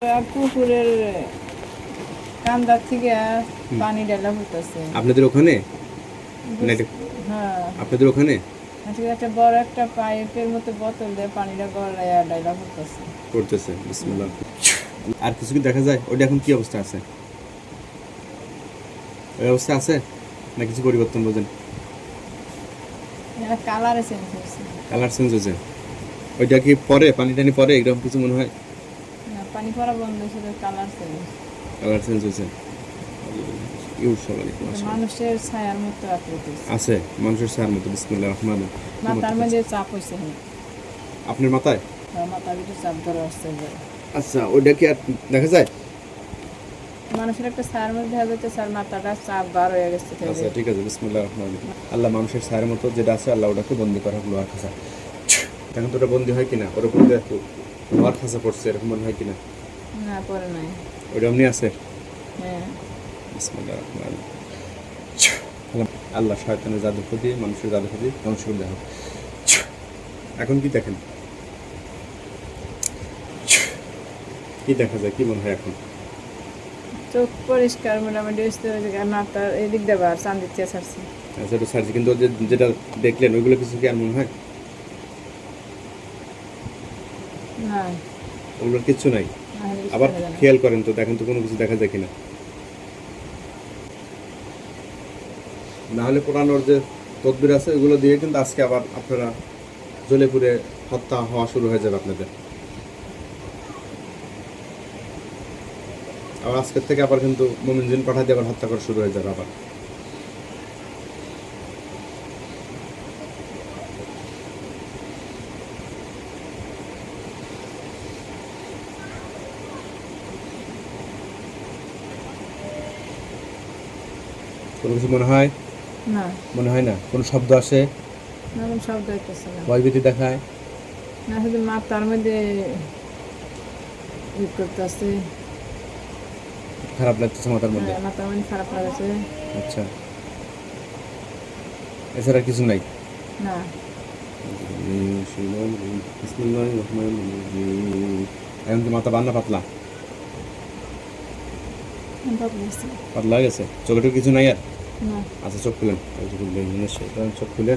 পুকুরের কান্দার থেকে পানি ঢালা হইতেছে। আপনাদের ওখানে হ্যাঁ, আপনাদের ওখানে আজকে একটা বড় একটা পাইপের মতো বোতল দিয়ে পানিটা গড়াইয়া ঢালা হইতেছে। করতেছে বিসমিল্লাহ। আর কিছু কি দেখা যায়? ওটা এখন কি অবস্থা আছে? ওই অবস্থা আছে না কিছু পরিবর্তন বোঝেন? কালারে চেঞ্জ হয়েছে। কালার চেঞ্জ হয়েছে? ওইটা কি পরে পানি টানি পরে এরকম কিছু মনে হয়? না, পানি পড়া বন্ধ হয়েছে, কালার চেঞ্জ। কালার চেঞ্জ হয়েছে। মানুষের ছায়ার মতো আকৃতি আছে, মানুষের ছায়ার মতো। বিসমিল্লাহির রহমানির রহিম। মাথার মধ্যে চাপ হয়েছে। আপনার মাথায়? মাথার ভিতরে চাপ ধরে আসছে। আচ্ছা, ওইটা কি আর দেখা যায়? মানুষের একটা ছায়ার মধ্যে দেখা যাচ্ছে, স্যার মাথাটা চাপ বার হয়ে গেছে। আচ্ছা, ঠিক আছে। বিসমিল্লাহির রহমানির রহিম। আল্লাহ মানুষের ছায়ার মতো যেটা আছে, আল্লাহ ওটাকে বন্দি করা হলো আর খাঁচা। এখন তো ওটা বন্দি হয় কিনা? ওর উপর দিয়ে লোহার খাঁচা পড়ছে, এরকম মনে হয় কিনা? না, পরে নাই। ওটা এমনি আছে? হ্যাঁ। বিসমিল্লাহির রহমানির রহিম। আল্লাহ শয়তানের জাদু দিয়ে মানুষের জাদু দিয়ে ধ্বংস করে দেওয়া হোক। এখন কি দেখেন? কি দেখা যায়? কি মনে হয় এখন? চোখ পরিষ্কার মোটামুটি মাথার এদিক দেবা আর চান্দির চেয়ে ছাড়ছে। আচ্ছা, এটা সার্জি, কিন্তু যেটা দেখলেন ওইগুলো কিছু কি আর মনে হয়? না, ওগুলোর কিচ্ছু নাই। আবার দেখা যায় না। খেয়াল করেন তো, দেখেন তো কোনো কিছু দেখা যায় কিনা। না হলে কোরআনের যে তদবির আছে ওগুলো দিয়ে কিন্তু আজকে আবার আপনারা জ্বলে পুড়ে হত্যা হওয়া শুরু হয়ে যাবে আপনাদের। আবার আজকের থেকে আবার কিন্তু মুমিন জিন পাঠা দিয়ে আবার হত্যা করা শুরু হয়ে যাবে আবার। কোনো কিছু মনে হয়? না, মনে হয় না? কোনো শব্দ আসে? না, কোনো শব্দ হইতেছে না। ভয়ভীতি দেখায়? না, শুধু মাথার মধ্যে ই করতেছে। খারাপ লাগতেছে মাথার মধ্যে? হ্যাঁ, মাথার মধ্যে খারাপ লাগছে। আচ্ছা, এছাড়া কিছু নাই? না, এখন কি মাথা বান্না পাতলা? পাতলা হয়ে গেছে? চোখে কিছু নাই আর? না। আচ্ছা, চোখ খুলেন। চোখ খুলে